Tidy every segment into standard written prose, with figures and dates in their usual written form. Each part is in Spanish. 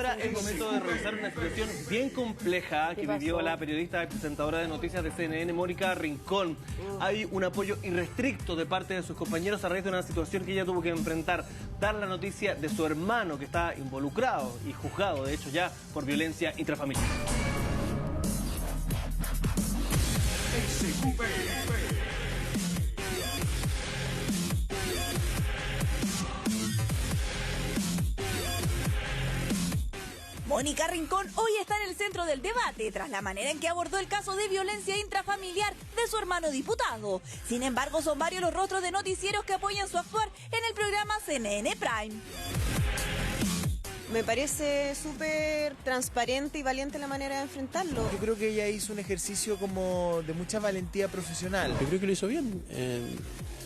ahora es momento de revisar una situación bien compleja que vivió la periodista y presentadora de noticias de CNN, Mónica Rincón. Hay un apoyo irrestricto de parte de sus compañeros a raíz de una situación que ella tuvo que enfrentar. Dar la noticia de su hermano que está involucrado y juzgado, de hecho, ya por violencia intrafamiliar. Mónica Rincón hoy está en el centro del debate tras la manera en que abordó el caso de violencia intrafamiliar de su hermano diputado. Sin embargo, son varios los rostros de noticieros que apoyan su actuar en el programa CNN Prime. Me parece súper transparente y valiente la manera de enfrentarlo. Yo creo que ella hizo un ejercicio como de mucha valentía profesional. Yo creo que lo hizo bien.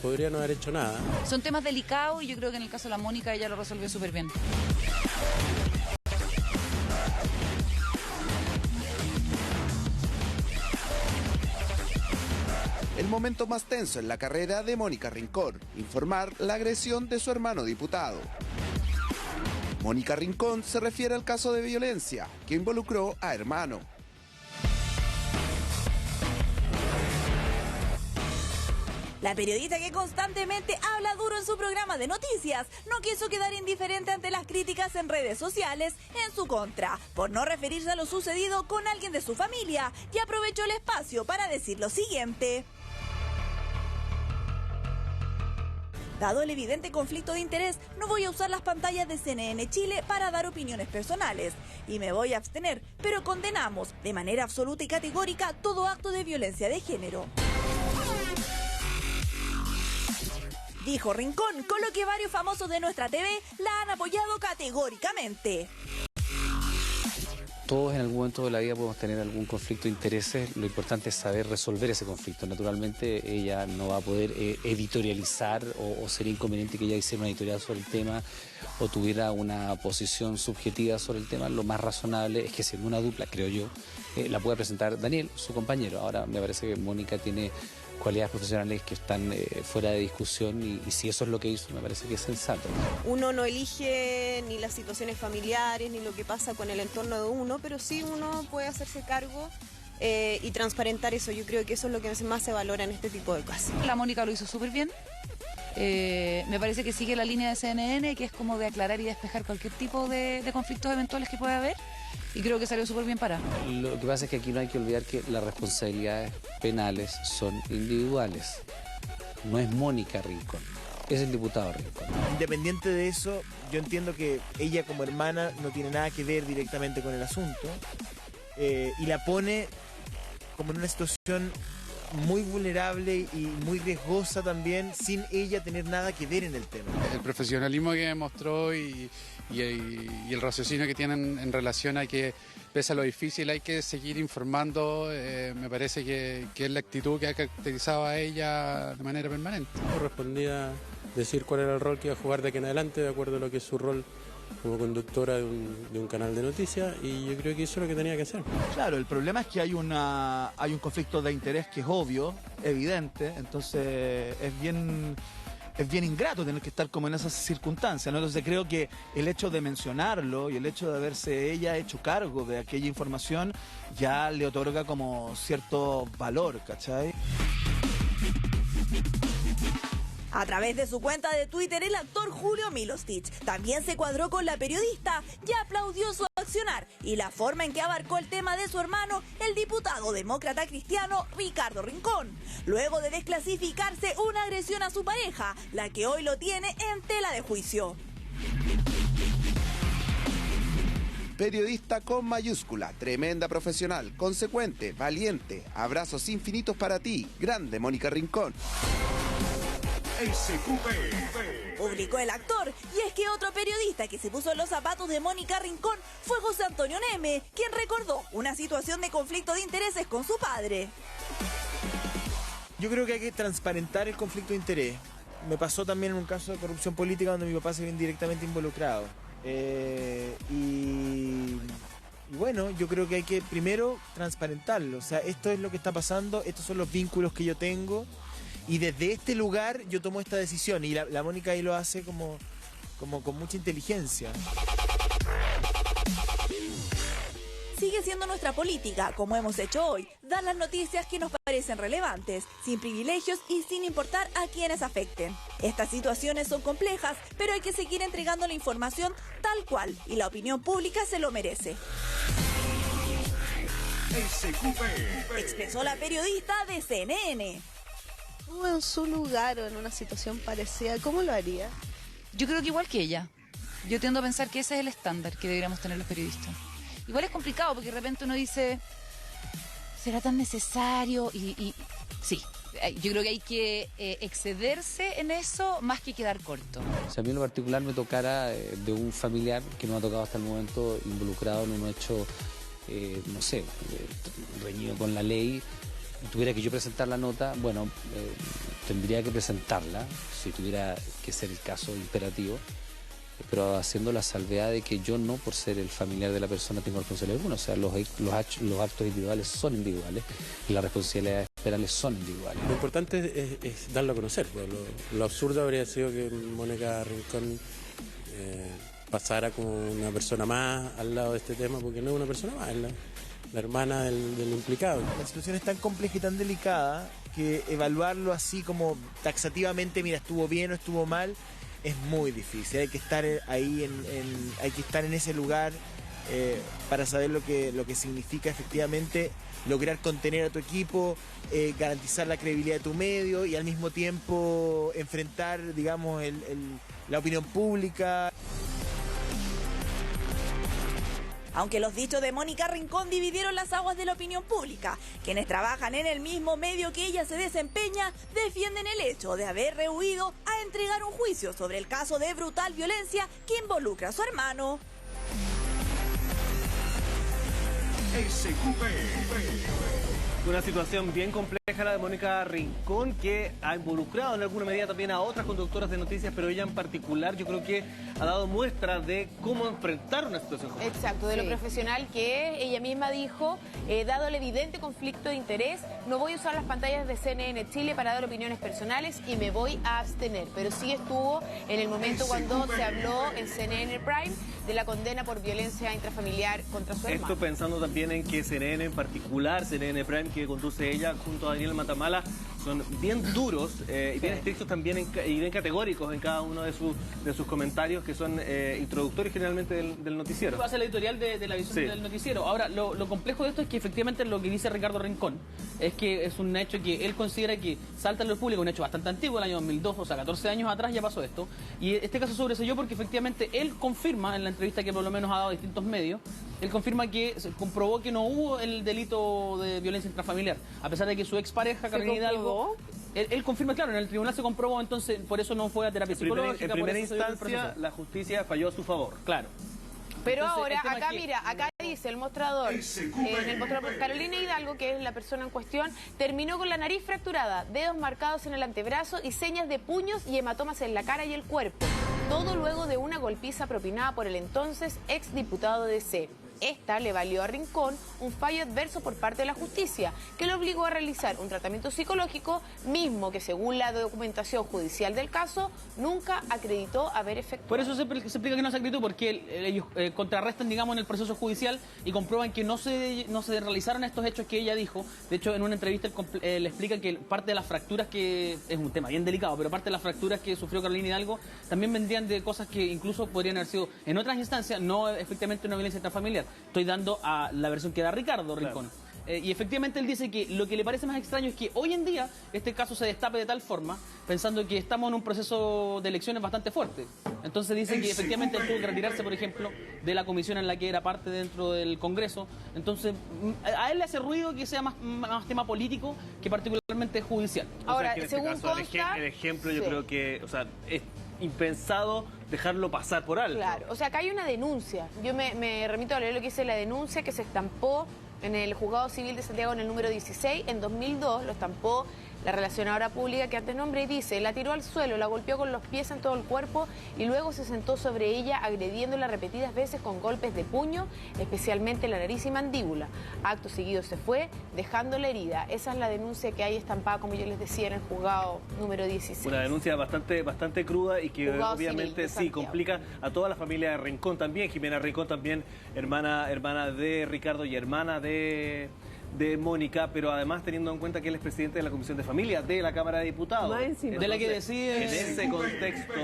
Podría no haber hecho nada. Son temas delicados y yo creo que en el caso de la Mónica ella lo resolvió súper bien. El momento más tenso en la carrera de Mónica Rincón, informar la agresión de su hermano diputado. Mónica Rincón se refiere al caso de violencia que involucró a hermano. La periodista, que constantemente habla duro en su programa de noticias, no quiso quedar indiferente ante las críticas en redes sociales en su contra, por no referirse a lo sucedido con alguien de su familia, y aprovechó el espacio para decir lo siguiente. Dado el evidente conflicto de interés, no voy a usar las pantallas de CNN Chile para dar opiniones personales y me voy a abstener, pero condenamos de manera absoluta y categórica todo acto de violencia de género. Dijo Rincón, con lo que varios famosos de nuestra TV la han apoyado categóricamente. Todos en algún momento de la vida podemos tener algún conflicto de intereses, lo importante es saber resolver ese conflicto. Naturalmente ella no va a poder editorializar o sería inconveniente que ella hiciera una editorial sobre el tema o tuviera una posición subjetiva sobre el tema. Lo más razonable es que, siendo una dupla, creo yo, la pueda presentar Daniel, su compañero. Ahora me parece que Mónica tiene cualidades profesionales que están fuera de discusión y si eso es lo que hizo, me parece que es sensato. Uno no elige ni las situaciones familiares ni lo que pasa con el entorno de uno, pero sí uno puede hacerse cargo y transparentar eso. Yo creo que eso es lo que más se valora en este tipo de casos. La Mónica lo hizo súper bien. Me parece que sigue la línea de CNN, que es como de aclarar y despejar cualquier tipo de conflictos eventuales que pueda haber. Y creo que salió súper bien parado. Lo que pasa es que aquí no hay que olvidar que las responsabilidades penales son individuales. No es Mónica Rincón, es el diputado Rincón. Independiente de eso, yo entiendo que ella como hermana no tiene nada que ver directamente con el asunto y la pone como en una situación muy vulnerable y muy riesgosa también, sin ella tener nada que ver en el tema. El profesionalismo que demostró y el raciocinio que tienen en relación a que, pese a lo difícil, hay que seguir informando, me parece que es la actitud que ha caracterizado a ella de manera permanente. Correspondía decir cuál era el rol que iba a jugar de aquí en adelante, de acuerdo a lo que es su rol como conductora de un canal de noticias, y yo creo que eso es lo que tenía que hacer. Claro, el problema es que hay un conflicto de interés que es obvio, evidente, entonces es bien ingrato tener que estar como en esas circunstancias, ¿no? Entonces creo que el hecho de mencionarlo y el hecho de haberse ella hecho cargo de aquella información ya le otorga como cierto valor, ¿cachai? A través de su cuenta de Twitter, el actor Julio Milostich también se cuadró con la periodista y aplaudió su accionar y la forma en que abarcó el tema de su hermano, el diputado demócrata cristiano Ricardo Rincón, luego de desclasificarse una agresión a su pareja, la que hoy lo tiene en tela de juicio. Periodista con mayúscula, tremenda profesional, consecuente, valiente. Abrazos infinitos para ti, grande Mónica Rincón. Publicó el actor, y es que otro periodista que se puso en los zapatos de Mónica Rincón fue José Antonio Neme, quien recordó una situación de conflicto de intereses con su padre. Yo creo que hay que transparentar el conflicto de interés. Me pasó también en un caso de corrupción política donde mi papá se vio indirectamente involucrado. Y bueno, yo creo que hay que primero transparentarlo. O sea, esto es lo que está pasando, estos son los vínculos que yo tengo. Y desde este lugar yo tomo esta decisión y la Mónica ahí lo hace como con mucha inteligencia. haciendo nuestra política, como hemos hecho hoy, dar las noticias que nos parecen relevantes, sin privilegios y sin importar a quienes afecten. Estas situaciones son complejas, pero hay que seguir entregando la información tal cual, y la opinión pública se lo merece. Expresó la periodista de CNN. Tú en su lugar o en una situación parecida, ¿cómo lo haría? Yo creo que igual que ella. Yo tiendo a pensar que ese es el estándar que deberíamos tener los periodistas. Igual es complicado porque de repente uno dice, ¿será tan necesario? Y sí, yo creo que hay que excederse en eso más que quedar corto. Si a mí en lo particular me tocara de un familiar que no ha tocado hasta el momento involucrado en un hecho, no sé, reñido con la ley, tuviera que yo presentar la nota, bueno, tendría que presentarla, si tuviera que ser el caso imperativo, pero haciendo la salvedad de que yo no, por ser el familiar de la persona, tengo responsabilidad alguna. O sea, los actos individuales son individuales y las responsabilidades penales son individuales. Lo importante es darlo a conocer. Pues lo absurdo habría sido que Mónica Rincón pasara como una persona más al lado de este tema, porque no es una persona más, es la hermana del implicado. La situación es tan compleja y tan delicada que evaluarlo así como taxativamente, mira, estuvo bien o estuvo mal, es muy difícil. Hay que estar ahí, hay que estar en ese lugar para saber lo que significa efectivamente lograr contener a tu equipo, garantizar la credibilidad de tu medio y al mismo tiempo enfrentar, digamos, la opinión pública. Aunque los dichos de Mónica Rincón dividieron las aguas de la opinión pública, quienes trabajan en el mismo medio que ella se desempeña defienden el hecho de haber rehuido a entregar un juicio sobre el caso de brutal violencia que involucra a su hermano. Una situación bien compleja la de Mónica Rincón, que ha involucrado en alguna medida también a otras conductoras de noticias, pero ella en particular yo creo que ha dado muestra de cómo enfrentar una situación como esta. Exacto, de lo profesional que es. Ella misma dijo, dado el evidente conflicto de interés, no voy a usar las pantallas de CNN Chile para dar opiniones personales y me voy a abstener. Pero sí estuvo en el momento cuando se habló en CNN Prime de la condena por violencia intrafamiliar contra su hermano. Esto pensando también en que CNN en particular, CNN Prime, que conduce ella junto a Daniel Matamala, son bien duros y bien estrictos también y bien categóricos en cada uno de sus comentarios, que son introductorios generalmente del noticiero. Va a ser la editorial de la visión del noticiero. Ahora, lo complejo de esto es que efectivamente lo que dice Ricardo Rincón es que es un hecho que él considera que salta en lo público, un hecho bastante antiguo, el año 2002, o sea, 14 años atrás ya pasó esto. Y este caso sobreseyó porque efectivamente él confirma, en la entrevista que por lo menos ha dado a distintos medios, él confirma que se comprobó que no hubo el delito de violencia intrafamiliar, a pesar de que su expareja, Carolina Hidalgo, él confirma, claro, en el tribunal se comprobó, entonces por eso no fue a terapia psicológica. En primera instancia, la justicia falló a su favor. Claro. Pero entonces, ahora, acá mira, acá dice el mostrador, en el mostrador, Carolina Hidalgo, que es la persona en cuestión, terminó con la nariz fracturada, dedos marcados en el antebrazo y señas de puños y hematomas en la cara y el cuerpo. Todo luego de una golpiza propinada por el entonces exdiputado de C. Esta le valió a Rincón un fallo adverso por parte de la justicia, que lo obligó a realizar un tratamiento psicológico, mismo que según la documentación judicial del caso, nunca acreditó haber efectuado. Por eso se explica que no se acreditó, porque ellos contrarrestan, digamos, en el proceso judicial y comprueban que no se realizaron estos hechos que ella dijo. De hecho, en una entrevista le explica que parte de las fracturas, que es un tema bien delicado, pero parte de las fracturas que sufrió Carolina Hidalgo también vendrían de cosas que incluso podrían haber sido en otras instancias, no efectivamente una violencia intrafamiliar. Estoy dando a la versión que da Ricardo Rincón. Claro. Y efectivamente él dice que lo que le parece más extraño es que hoy en día este caso se destape de tal forma, pensando que estamos en un proceso de elecciones bastante fuerte. Entonces dice que efectivamente él tuvo que retirarse, por ejemplo, de la comisión en la que era parte dentro del Congreso. Entonces a él le hace ruido que sea más tema político que particularmente judicial. Ahora, o sea, que según este caso, consta... el ejemplo yo creo que, o sea, es impensado dejarlo pasar por alto. Claro, o sea, acá hay una denuncia. Yo me remito a leer lo que dice la denuncia que se estampó en el Juzgado Civil de Santiago en el número 16. En 2002 lo estampó la relacionadora pública que antes nombre y dice: la tiró al suelo, la golpeó con los pies en todo el cuerpo y luego se sentó sobre ella agrediéndola repetidas veces con golpes de puño, especialmente en la nariz y mandíbula. Acto seguido se fue, dejándola herida. Esa es la denuncia que hay estampada, como yo les decía, en el juzgado número 16. Una denuncia bastante cruda y que Juzgado obviamente Civil de complica a toda la familia de Rincón también. Jimena Rincón también, hermana de Ricardo y hermana de Mónica, pero además teniendo en cuenta que él es presidente de la Comisión de Familia de la Cámara de Diputados. Entonces, de la que decide... En ese contexto,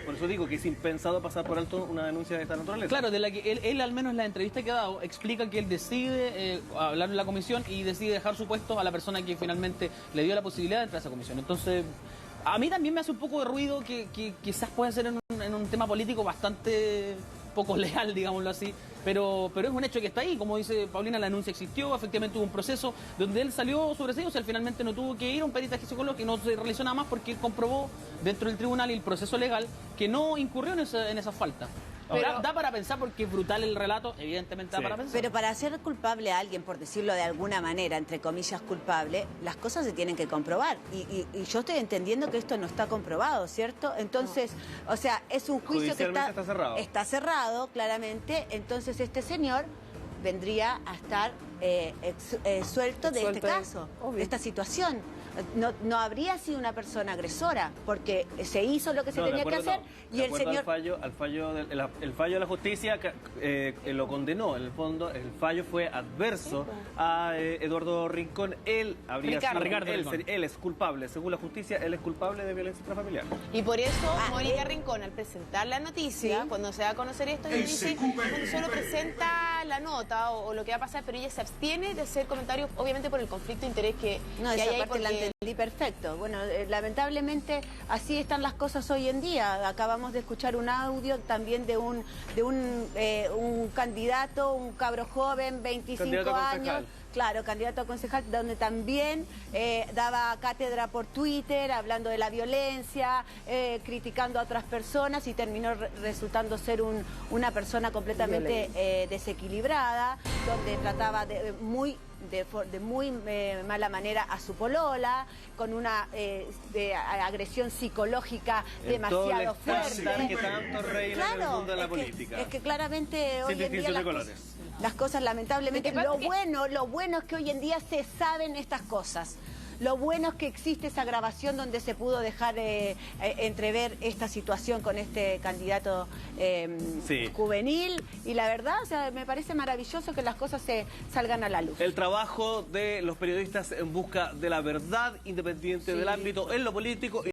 por eso digo que es impensado pasar por alto una denuncia de esta naturaleza. Claro, de la que él al menos en la entrevista que ha dado, explica que él decide hablar en la comisión y decide dejar su puesto a la persona que finalmente le dio la posibilidad de entrar a esa comisión. Entonces, a mí también me hace un poco de ruido que quizás pueda ser en un tema político bastante poco legal, digámoslo así, pero es un hecho que está ahí. Como dice Paulina, la denuncia existió, efectivamente hubo un proceso donde él salió sobreseído, o sea, finalmente no tuvo que ir a un peritaje psicológico, no se realizó nada más porque él comprobó dentro del tribunal y el proceso legal que no incurrió en esa falta. Pero da para pensar porque es brutal el relato, evidentemente da para pensar. Pero para hacer culpable a alguien, por decirlo de alguna manera, entre comillas culpable, las cosas se tienen que comprobar. Y yo estoy entendiendo que esto no está comprobado, ¿cierto? Entonces, o sea, es un juicio que está cerrado. Está cerrado, claramente. Entonces este señor vendría a estar suelto de este caso, de esta situación. No habría sido una persona agresora, porque se hizo lo que se tenía que hacer y el señor... El fallo de la justicia lo condenó. En el fondo, el fallo fue adverso a Eduardo Rincón. Él es culpable, según la justicia, él es culpable de violencia intrafamiliar. Y por eso Mónica Rincón, al presentar la noticia, cuando se va a conocer esto, dice que solo presenta la nota o lo que va a pasar, pero ella se abstiene de hacer comentarios, obviamente por el conflicto de interés que hay ahí. La entendí perfecto. Bueno, lamentablemente así están las cosas hoy en día. Acabamos de escuchar un audio también de un candidato, un cabro joven, 25 años. Claro, candidato a concejal, donde también daba cátedra por Twitter, hablando de la violencia, criticando a otras personas y terminó resultando ser una persona completamente desequilibrada, donde trataba de muy mala manera a su polola, con una agresión psicológica demasiado fuerte. Que tanto reina en el mundo de la política. Es que claramente hoy en día las cosas lamentablemente, lo bueno es que hoy en día se saben estas cosas. Lo bueno es que existe esa grabación donde se pudo dejar entrever esta situación con este candidato juvenil. Y la verdad, o sea, me parece maravilloso que las cosas se salgan a la luz. El trabajo de los periodistas en busca de la verdad, independiente del ámbito en lo político.